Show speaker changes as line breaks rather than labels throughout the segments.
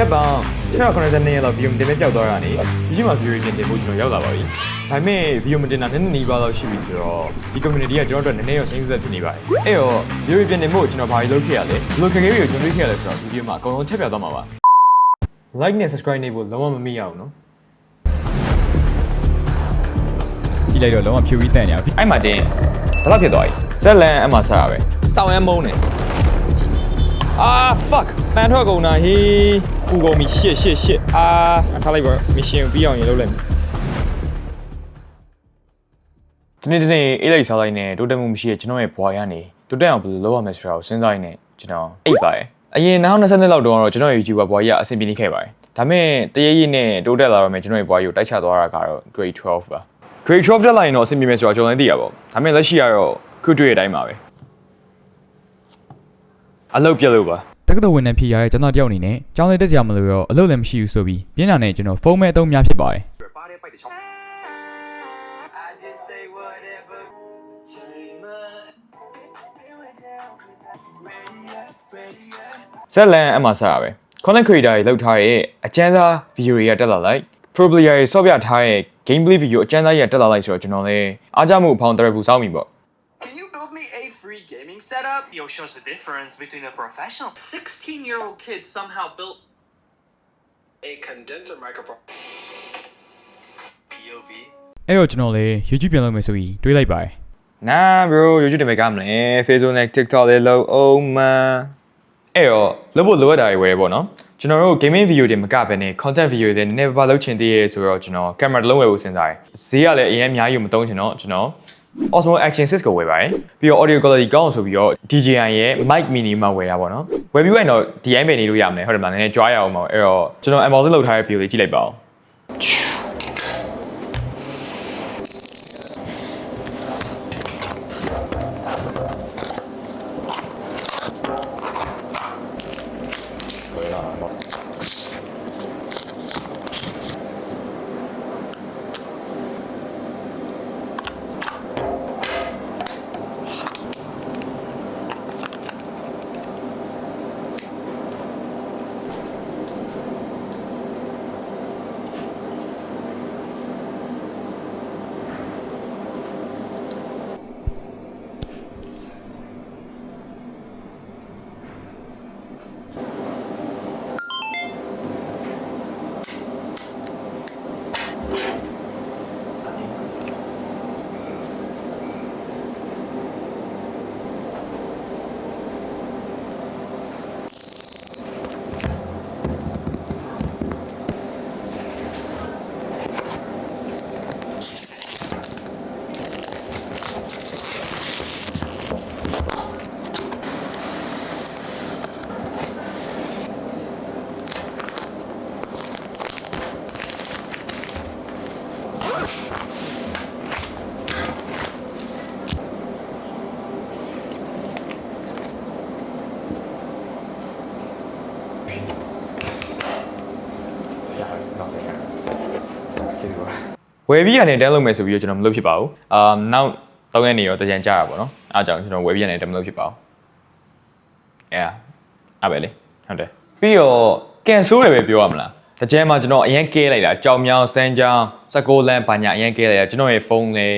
ရက်ပေါင်း692ရက်လောက်ဗီဒီယိုမတင်မဲ့ပျောက်သွားတာနေဒီချိန်မှာဗီဒီယိုတင်ဖို့ကျွန်တော်ရောက်လာပါပြီ။ဒါပေမဲ့ဗီဒီယိုမတင်တာနည်းနည်းနီးပါးလောက်ရှိပြီဆိုတော့ဒီ community ကကျွန်တော်တို့နည်းနည်းရောစိတ်သက်ဖြစ်နေပါတယ်။အဲ့တော့ဗီဒီယိုတင်ဖို့ကျွန်တော်ဘာလို့လုပ်ခဲ့ရလဲ။ဘယ်လိုခက်ခဲတွေကိုကျွန်တော်တွေ့ခဲ့ရလဲဆိုတော့ဗီဒီယိုမှာအကုန်လုံးချက်ပြသွားမှာပါ။ like နဲ့ subscribe နေဖို့လုံးဝမမေ့ရအောင်နော်။ကြည့်လိုက်တော့လုံးဝဖြူပြီးတန်နေအောင်။အဲ့မှာတင်ဘာလို့ဖြစ်သွားလဲ။ဆက်လန်အမှဆက်ရပဲ။စောင်းရမ်းမုန်းနေ။ fuck ပန်ထွက်ကုန်တာဟေးပူကုန်ပြီ shit ထားလိုက်ပါ mission ပြီးအောင်ရေလုပ်လိုက်မယ်ဒီနေ့အေးလိုက်စားလိုက်နဲ့တိုးတက်မှုမရှိတဲ့ကျွန်တော်ရဲ့ဘွားရနေတိုးတက်အောင်ဘယ်လိုလုပ်ရမလဲဆိုတာကိုစဉ်းစားရင်းနဲ့ကျွန်တော်အိတ်ပါတယ်အရင်2020နှစ်လောက်တုန်းကတော့ကျွန်တော်ရဲ့ YouTuber ဘွားကြီးကအဆင်ပြေနေခဲ့ပါတယ်ဒါပေမဲ့တရေကြီးနဲ့တိုးတက်လာတော့မှကျွန်တော်ရဲ့ဘွားကြီးကိုတိုက်ချသွားတာကတော့ grade 12ပါ grade 12တက်လာရင်တော့အဆင်ပြေမယ်ဆိုတာကျွန်တော်လည်းသိရပါဘူးဒါပေမဲ့လက်ရှိကတော့ခုတွေ့တဲ့အတိုင်းပါပဲအလုပ်ပြလို့ပါ
တက္ကသိုလ်ဝင်နေဖြစ်ရတဲ့ကျွန်တော်တယောက်အနေနဲ့ကျောင်းလေးတက်စရာမလိုတော့အလုပ်လည်းမရှိဘူးဆိုပြီးပြင်းတာနဲ့ကျွန်တော်ဖုန်းမဲအသုံးများဖြစ်ပါတယ်
ဆက်လန်အမှဆက်ရပဲ content creator တွေလောက်ထားတဲ့အကျဉ်းစား video တွေကတက်လာလိုက် pro player တွေဆော့ပြထားတဲ့ gameplay video အကျဉ်းစားကြီးတက်လာလိုက်ဆိုတော့ကျွန်တော်လည်းအားကြမှုအဖောင်းတရပူစောင်းပြီပေါ့
Free gaming setup. Yo shows the difference between a professional 16-year-old kid somehow built a condenser microphone. POV.
အဲ့တော့ကျွန်တော်လည်း YouTube ပြန်လုပ်မယ်ဆိုပြီးတွေးလိုက်ပါတယ်
။နာ bro YouTube တင်မယ်ကမလဲ Facebook နဲ့ TikTok လေးလုပ်အောင်မအဲ့တော့လုပ်ဖို့လိုအပ်တာတွေဝယ်ပေါ့နော်။ကျွန်တော်တို့ gaming video တွေမကဘဲနဲ့ content video တွေနည်းနည်းပါးလုပ်ချင်သေးရဲဆိုတော့ကျွန်တော် camera တစ်လုံးဝယ်ဖို့စဉ်းစားတယ်။ဈေးကလည်းအရင်အများကြီးမသုံးချင်တော့ကျွန်တော်Osmo Action 6ကိုဝယ်ပါတယ်ပြီးတော့ audio quality ကောင်းအောင်ဆိုပြီးတော့ DJI ရဲ့ mic mini မှာဝယ်တာပေါ့နော်ဝယ်ပြီးရင်တော့ DI ပဲနေလို့ရမယ်ဟုတ်တယ်မလားနည်းနည်းကြွားရအောင်ပါအဲ့တော့ကျွန်တော် unboxing လုပ်ထားတဲ့ video လေးကြည့်လိုက်ပါဦးဝယ်ပြီးရနေတန်းလုပ်မယ်ဆိုပြီးတော့ကျွန်တော်မလုပ်ဖြစ်ပါဘူးနောက်3ရက်နေရောတကြံကြရပါတော့အားကြောင့်ကျွန်တော်ဝယ်ပြီးရနေတန်းမလုပ်ဖြစ်ပါဘူးအဲ့ပဲလေဟုတ်တယ်ပြီးတော့ကန်ဆိုးတယ်ပဲပြောရမလားတကြံမှာကျွန်တော်အရင်ကဲလိုက်တာကြောင်မြောင်းစမ်းချောင်း16လမ်းဘာညာအရင်ကဲလိုက်တာကျွန်တော်ရဲ့ဖုန်းလေး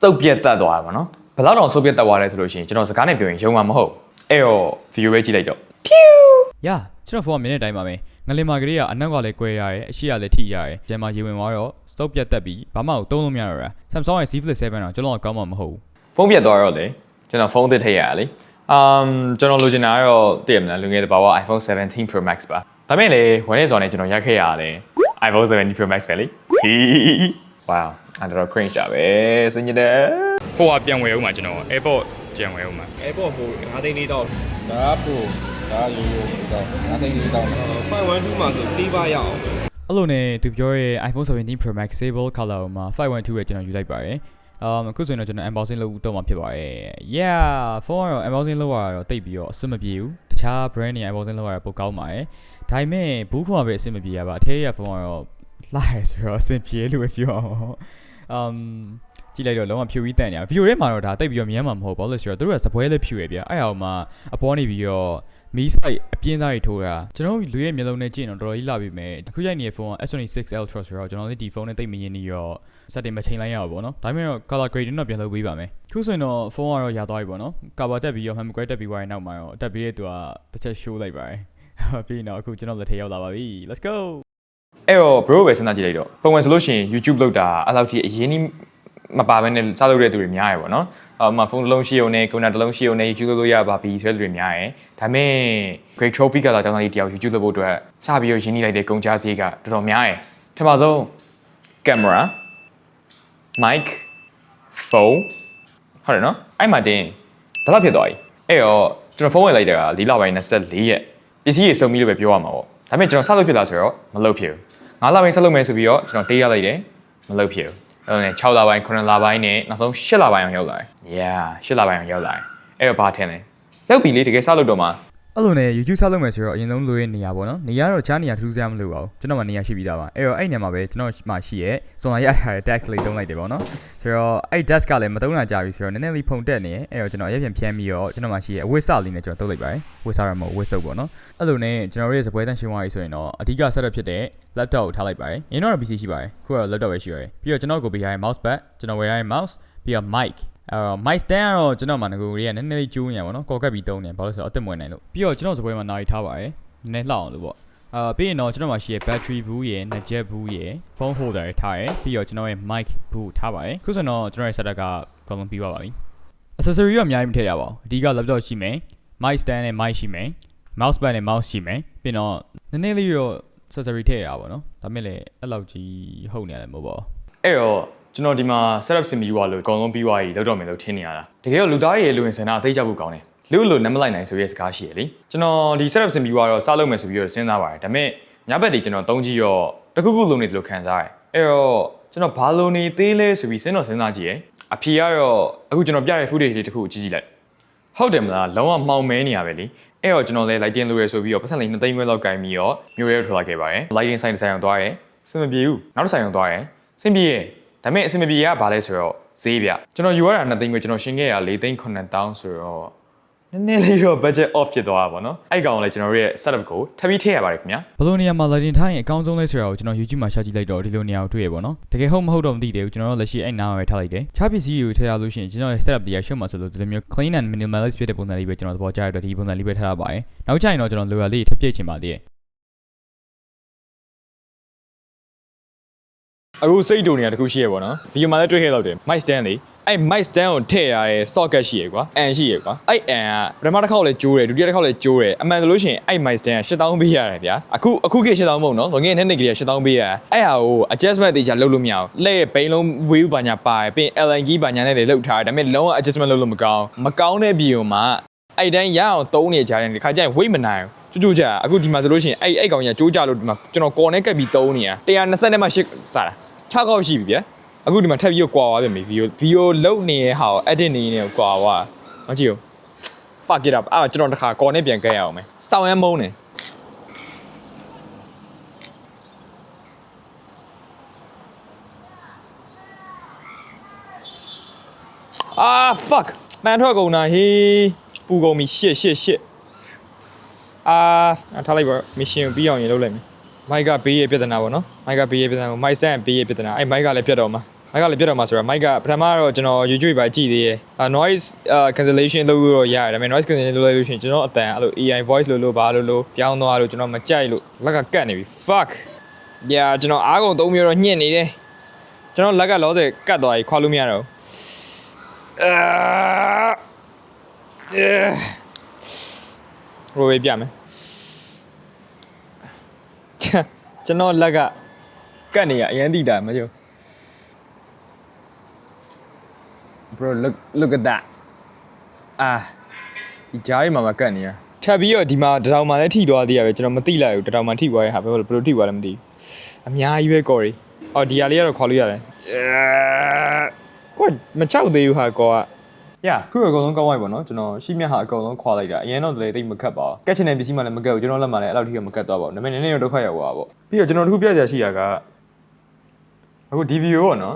စုပ်ပြတ်တက်သွားတာပါနော်ဘယ်လောက်တောင်စုပ်ပြတ်တက်သွားလဲဆိုလို့ရှိရင်ကျွန်တော်စကားနဲ့ပြောရင်ရုံမှာမဟုတ်အဲ့တော့ video ပဲကြည့်လိုက်တော့
ယာကျွန်တော်ဖုန်းကမိနစ်တိုင်းပါပဲငလင်မာကလေးကအနောက်ကလည်းကွဲရတယ်အရှိကလည်းထိရတယ်ကျန်မှာရေဝင်သွားတော့စုပ်ပြတ်တက်ပြီးဘာမှကိုသုံးလို့မရတော့တာ Samsung ရဲ့ Z Flip 7တော့ကျွန်တော်ကောင်းမှမဟုတ်ဘူး
ဖုန်းပြတ်သွားတော့လေကျွန်တော်ဖုန်းသစ်ထည့်ရရလေကျွန်တော်လိုချင်တာကတော့တည်မလားလူငယ်တဘာဝ iPhone 17 Pro Max ပါဒါပေမဲ့လေဝန်နေစွာနဲ့ကျွန်တော်ရိုက်ခဲ့ရတယ် iPhone 17 Pro Max ပဲလေ wow အဲ့တော့ cringe ကြပဲစင်ကြတယ်
ဟိုကပြန်ဝယ်ဦးမှာကျွန်တော် AirPod ပြန်ဝယ်ဦးမှာ
AirPod Pro 9သိန်း4တောင်းဒါ Pro ဒါရိုးရိုးတောင်း9သိန်း4တောင်း512မှာဆိုစေးပါရအောင်
အဲ့လိုနဲ့သူပြောရဲ့ iPhone 17 Pro Max Sable Color မှာ512ရဲ့ကျွန်တော်ယူလိုက်ပါတယ်အခုဆိုရင်တော့ကျွန်တော် unboxing လုပ်တော့မှာဖြစ်ပါတယ် yeah ဖုန်းကတော့ unboxing လုပ်ရတော့တိတ်ပြီးတော့အဆင်မပြေဘူးတခြား brand တွေ unboxing လုပ်ရတာပိုကောင်းပါတယ်ဒါပေမဲ့ဘူးခွန်ကပဲအဆင်မပြေရပါအထဲရဖုန်းကတော့လှရဆိုတော့အဆင်ပြေလို့ပဲပြောအောင်ကြည့်လိုက်တော့လုံးဝဖြူပြီးတန်နေဗီဒီယိုထဲမှာတော့ဒါတိတ်ပြီးတော့မြင်မှာမဟုတ်ဘာလို့လဲဆိုတော့သူတို့ကစပွဲလေးဖြူရပြအဲ့အောင်မှအပေါ်နေပြီးတော့ မီးဆိုင်အပြင်းသားတွေထိုးတာကျွန်တော်လူရဲ့မျက်လုံးနဲ့ကြည့်တော့တော်တော်ကြီးလာပြီမယ်အခုရိုက်နေတဲ့ဖုန်းက S26 Ultra ဆိုတော့ကျွန်တော်လည်းဒီဖုန်းနဲ့တိတ်မရင်းနေရောစက်တင်မချိန်လိုက်ရအောင်ပေါ့နော်ဒါပေမဲ့တော့ color grading တော့ပြန်လုပ်ပေးပါမယ်ခုဆိုရင်တော့ဖုန်းကတော့ရသွားပြီပေါ့နော်ကာဘာတက်ပြီးရော memory တက်ပြီးသွားရင်နောက်မှာတော့တက်ပြီးရဲ့သူကတစ်ချက် show လိုက်ပါတယ်ပြီးရင်တော့အခုကျွန်တော်လက်ထဲရောက်လာပါပြီ let's go
အဲ့တော့ bro ပဲစဉ်းစားကြည့်လိုက်တော့ပုံမှန်ဆိုလို့ရှိရင် YouTube လောက်တာအဲ့လောက်ကြီးအရင်ကြီးမပါဘဲနဲ့စလုပ်တဲ့သူတွေများရယ်ပေါ့နော်ဖုန်းတစ်လုံးရှိုံနဲ့ကွန်ပျူတာတစ်လုံးရှိုံနဲ့ YouTube လုပ်လို့ရပါပြီဆိုတဲ့လူတွေများရယ်ဒါပေမဲ့ Great Trophy ကလာကျောင်းသားကြီးတယောက် YouTube လုပ်ဖို့အတွက်စပြီးတော့ရင်းနှီးလိုက်တဲ့ကုန်ကြစည်ကတော်တော်များရယ်ထင်ပါဆုံး camera mic phone ဟုတ်တယ်နော်အဲ့မှာတင်ဒါတော့ဖြစ်သွားပြီအဲ့တော့ကျွန်တော်ဖုန်းဝင်လိုက်တာက4လပိုင်း24ရက်ပစ္စည်းတွေစုံပြီးလို့ပဲပြောရမှာပေါ့ဒါပေမဲ့ကျွန်တော်ဆက်လုပ်ဖြစ်လာဆိုတော့မလုပ်ဖြစ်ဘူး9လပိုင်းဆက်လုပ်မယ်ဆိုပြီးတော့ကျွန်တော်တေးရလိုက်တယ်မလုပ်ဖြစ်ဘူးအဲ့တော့6လပိုင်း9လပိုင်းနဲ့နောက်ဆုံး8လပိုင်းအောင်ရောက်လာတယ် yeah 8လပိုင်းအောင်ရောက်လာတယ်အဲ့တော့ဘာထင်လဲလောက်ပြီလေတကယ်ဆက်လုပ်တော့မှာ
အဲ့လိုနဲ့ YouTube ဆောက်လုပ်မယ်ဆိုတော့အရင်ဆုံးလိုရနေရပါတော့နေရတော့ချားနေရထူးစရာမလိုပါဘူးကျွန်တော်မှနေရရှိပြီးသားပါအဲ့တော့အဲ့နေရာမှာပဲကျွန်တော်မှရှိရဲစွန်လာရရတဲ့ desk လေးတုံးလိုက်တယ်ပေါ့နော်ဆိုတော့အဲ့ desk ကလည်းမတုံးတာကြာပြီဆိုတော့နည်းနည်းလေးဖုန်တက်နေရဲအဲ့တော့ကျွန်တော်အရင်ပြန်ဖြန်းပြီးတော့ကျွန်တော်မှရှိရဲအဝတ်စလေးနဲ့ကျွန်တော်တုံးလိုက်ပါတယ်ဝတ်စရမဟုတ်ဝတ်စုပ်ပေါ့နော်အဲ့လိုနဲ့ကျွန်တော်ရဲ့စပွဲတန်းရှင်းသွားပြီဆိုရင်တော့အဓိက setup ဖြစ်တဲ့ laptop ကိုထားလိုက်ပါတယ်ရင်းတော့ PC ရှိပါတယ်ခုကတော့ laptop ပဲရှိရတယ်ပြီးတော့ကျွန်တော်ကိုပေးရတဲ့ mouse pad ကျွန်တော်ဝယ်ရတဲ့ mouse ပြီးတော့ mic mic stand ကတော့ကျွန်တော်မှငကိုတွေကနည်းနည်းလေးကျိုးနေရပါတော့ကော်ကပ်ပြီးတုံးနေဘာလို့ဆိုတော့အသက်မွေးနိုင်လို့ပြီးတော့ကျွန်တော်စပွဲမှာနားရီထားပါတယ်နည်းနည်းလှအောင်လို့ပေါ့ပြီးရင်တော့ကျွန်တော်မှရှိရ battery ဘူးရယ် net jet ဘူးရယ် phone holder ထားရယ်ပြီးတော့ကျွန်တော်ရဲ့ mic ဘူးထားပါတယ်ခုဆိုတော့ကျွန်တော်ရဲ့ setup ကအကုန်လုံးပြီးသွားပါပြီ accessory တော့အများကြီးမထည့်ရပါဘူးအဓိက laptop ရှိမယ် mic stand နဲ့ mic ရှိမယ် mouse pad နဲ့ mouse ရှိမယ်ပြီးတော့နည်းနည်းလေးတော့ accessory ထည့်ရပါတော့ဒါပေမဲ့လည်းအဲ့လောက်ကြီးဟုတ်နေရတယ်မဟုတ်ပါဘူး
အဲ့တော့ကျွန်တော်ဒီမှာ setup ဆင်ပြီးွားလို့အကုန်လုံးပြီးွားကြီးလောက်တော့မယ်လို့ထင်နေရတာတကယ်တော့လူသားရဲ့လူဝင်စင်တာအသိကြဖို့ကောင်းတယ်လူလို့နမ်းမလိုက်နိုင်ဆိုရဲစကားရှိရလေကျွန်တော်ဒီ setup ဆင်ပြီးွားတော့စလုပ်မယ်ဆိုပြီးတော့စဉ်းစားပါတယ်ဒါပေမဲ့ညဘက်တွေကျွန်တော်သုံးကြည့်တော့တခုခုလုံးနေတယ်လို့ခံစားရတယ်အဲ့တော့ကျွန်တော်ဘာလို့နေသေးလဲဆိုပြီးစဉ်းစားကြည့်ရအဖြေကတော့အခုကျွန်တော်ပြတဲ့ footage လေးတစ်ခုကိုကြည့်လိုက်ဟုတ်တယ်မလားလုံးဝမှောင်မဲနေရပဲလေအဲ့တော့ကျွန်တော်လည်း lighting လုပ်ရဆိုပြီးတော့ပတ်စံလေး2သိန်းခွဲလောက်ကင်ပြီးတော့မျိုးရဲထွက်လာခဲ့ပါတယ် lighting ဆိုင်တစ်ဆိုင်အောင်သွားတယ်စင်မပြေဘူးနောက်တစ်ဆိုင်အောင်သွားတယ်စင်ပြေရဲ့ဒါပေမဲ့အဆင်မပြေရဘာလဲဆိုတော့ဈေးပြကျွန်တော်ယူရတာ2သိန်းခွဲကျွန်တော်ရှင်းခဲ့ရ4သိန်း9000ဆိုတော့နည်းနည်းလေးတော့ budget off ဖြစ်သွားတာပေါ့နော်အဲ့ကောင်လည်းကျွန်တော်ရဲ့ setup ကိုထပ်ပြီးထည့်ရပါတယ်ခင်ဗျာ
ဘယ်လိုနေရာမှာ lighting ထားရင်အကောင်းဆုံးလဲဆိုတာကိုကျွန်တော် YouTube မှာရှာကြည့်လိုက်တော့ဒီလိုနေရာကိုတွေ့ရပေါ့နော်တကယ်ဟုတ်မဟုတ်တော့မသိသေးဘူးကျွန်တော်တို့လက်ရှိအဲ့နားမှာပဲထားလိုက်တယ်ခြားပစ္စည်းတွေကိုထည့်ရလို့ရှိရင်ကျွန်တော်ရဲ့ setup တရားရှုပ်မှာဆိုလို့ဒီလိုမျိုး clean and minimalist ဖြစ်တဲ့ပုံစံလေးပဲကျွန်တော်သဘောကျရတော့ဒီပုံစံလေးပဲထားရပါတယ်နောက်ကျရင်တော့ကျွန်တော်လိုရာလေးထပ်ပြည့်ချင်ပါသေးတယ်အ
ခုစိတ်တူနေတာတခုရှိရပေါ့နော်ဗီဒီယိုမှာလည်းတွေ့ခဲ့တော့တယ် mic stand လေးအဲ့ mic stand ကိုထည့်ရတဲ့ socket ရှိရကွာအန်ရှိရကွာအဲ့အန်ကပထမတစ်ခေါက်လည်းကျိုးတယ်ဒုတိယတစ်ခေါက်လည်းကျိုးတယ်အမှန်ဆိုလို့ရှိရင်အဲ့ mic stand က8000ပေးရတယ်ဗျာအခုခေတ်8000မဟုတ်နော်ငငယ်နဲ့နေကလေး8000ပေးရအဲ့ဟာကို adjustment တေချာလုပ်လို့မရအောင်လက်ရဲ့ဘိန်းလုံး wheel ဘာညာပါတယ်ပြီး Allen key ဘာညာနဲ့လည်းလုပ်ထားတယ်ဒါပေမဲ့လုံးဝ adjustment လုပ်လို့မကောင်းတဲ့ဗီဒီယိုမှာအဲ့တိုင်းရအောင်သုံးနေကြတယ်ဒီခါကျရင် weight မနိုင်ဘူးကျိုးကြအခုဒီမှာဆိုလို့ရှိရင်အဲ့ကောင်ကြီးကကျိုးကြလို့ဒီမှာကျွန်တော်ကော်နဲ့ကပ်ပြီးသုံးနေတာ120နဲ့မှ8စားတာ6ကောက်ရှိပြီဗျာအခုဒီမှာထပ်ပြီးတော့ကွာသွားပြန်ပြီဗီဒီယိုလုံနေတဲ့ဟာကို edit နေနေကွာသွားမကြည့်ဘူး fuck it up အဲ့ကျွန်တော်တစ်ခါကော်နဲ့ပြန်ကဲရအောင်မယ်စောင်းရမ်းမုန်းနေfuck မန်ထွက်ကုန်တာဟေးပူကုန်ပြီ shit ထားလိုက်ပါမရှင်ပြီးအောင်ရေလုပ်လိုက်မယ်မိုက်ကဘေးရဲ့ပြဿနာပေါ့နော်မိုက်ကဘေးရဲ့ပြဿနာ mic stand ဘေးရဲ့ပြဿနာအဲ့မိုက်ကလည်းပြတ်တော့မှာဆိုတော့မိုက်ကပထမတော့ကျွန်တော် YouTube ပဲကြည့်သေးရဲ့ noise cancellation လုပ်လို့ရတယ်ဒါပေမဲ့ noise cancellation လုပ်လိုက်လို့ရှိရင်ကျွန်တော်အတန်အဲ့လို AI voice လို့ဘာလို့ပြောင်းသွားလို့ကျွန်တော်မကြိုက်လို့လက်ကကတ်နေပြီ fuck ကျွန်တော်အားကုန်3မျိုးတော့ညှင့်နေတယ်ကျွန်တော်လက်ကလောဆယ်ကတ်သွားပြီခွာလို့မရတော့ရိုးပြမယ်ကျွန်တော်လက်ကကတ်နေရအရင်တိတာမပြော bro look at that ဒီကြားရီမှာကတ်နေရထပ်ပြီးတော့ဒီမှာတထောင်မှလည်းထိသွားသေးရပဲကျွန်တော်မသိလိုက်ဘူးတထောင်မှထိသွားရဲ့ဟာဘယ်လိုထိသွားလဲမသိဘူးအများကြီးပဲကော်ရီဒီဟာလေးကတော့ခေါ်လို့ရတယ်ကိုမချောက်သေးဘူးဟာကောကခုအကုန်လုံးကောင်းလိုက်ပါတော့ကျွန်တော်ရှိမြတ်ဟာအကုန်လုံးခွာလိုက်တာအရင်တော့တည်းတိတ်မကတ်ပါဘူးကတ်ချင်တဲ့ပစ္စည်းမှလည်းမကတ်ဘူးကျွန်တော်လက်မှလည်းအဲ့လောက်ထိမကတ်သွားပါဘူးဒါပေမဲ့နည်းနည်းတော့ဒုက္ခရောက်သွားပါပေါ့ပြီးတော့ကျွန်တော်တခုပြစရာရှိတာကအခုဒီဗီဒီယိုပေါ့နော်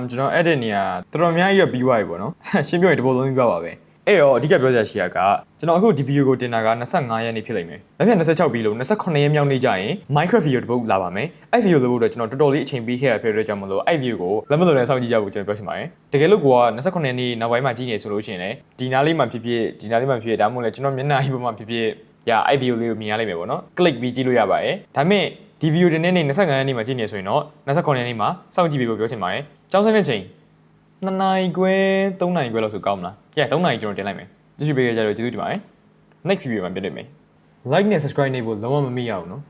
ကျွန်တော် edit နေရတော်တော်များကြီးပြီးသွားပြီပေါ့နော်ရှင်းပြောရင်တပုတ်လုံးပြီးပါပဲ အဲ့တော့အဓိကပြောစရာရှိတာကကျွန်တော်အခုဒီဗီဒီယိုကိုတင်တာက25ရက်နေ့ဖြစ်လိမ့်မယ်။နောက်ပြန်26ပြီးလို့28ရက်မြောက်နေ့ကျရင် Minecraft video တစ်ပုဒ်လာပါမယ်။အဲ့ video လုပ်ဖို့အတွက်ကျွန်တော်တော်တော်လေးအချိန်ပေးခဲ့ရဖြစ်တဲ့အတွက်ကြောင့်မလို့အဲ့ video ကိုလက်မလွန်နဲ့စောင့်ကြည့်ကြဖို့ကျွန်တော်ပြောချင်ပါတယ်။တကယ်လို့ကိုက28ရက်နေ့နောက်ပိုင်းမှာကြည့်နေဆိုလို့ရှိရင်လည်းဒီနားလေးမှာဖြစ်ဖြစ်ဒီနားလေးမှာဖြစ်ဖြစ်ဒါမှမဟုတ်လည်းကျွန်တော်မျက်နှာကြီးပေါ်မှာဖြစ်ဖြစ်အဲ့ video လေးကိုမြင်ရလိမ့်မယ်ပေါ့နော်။ click ပြီးကြည့်လို့ရပါတယ်။ဒါပေမဲ့ဒီ video တင်တဲ့နေ့25ရက်နေ့မှာကြည့်နေဆိုရင်တော့29ရက်နေ့မှာစောင့်ကြည့်ပေးဖို့ပြောချင်ပါတယ်။ကျောင်းဆိုင်တဲ့ချိန်2နာရီခွဲ3နာရီခွဲလောက်ဆိုကောင်းမလား။ Yeah 3နာရီကျွန်တော်တင်လိုက်မယ်။ကြည့်ရှုပေးကြကြလို့ကျေးဇူးတင်ပါတယ်။ next video မှာပြန်တွေ့မယ် like နဲ့ subscribe နေဖို့လုံးဝမမေ့ရဘူးနော်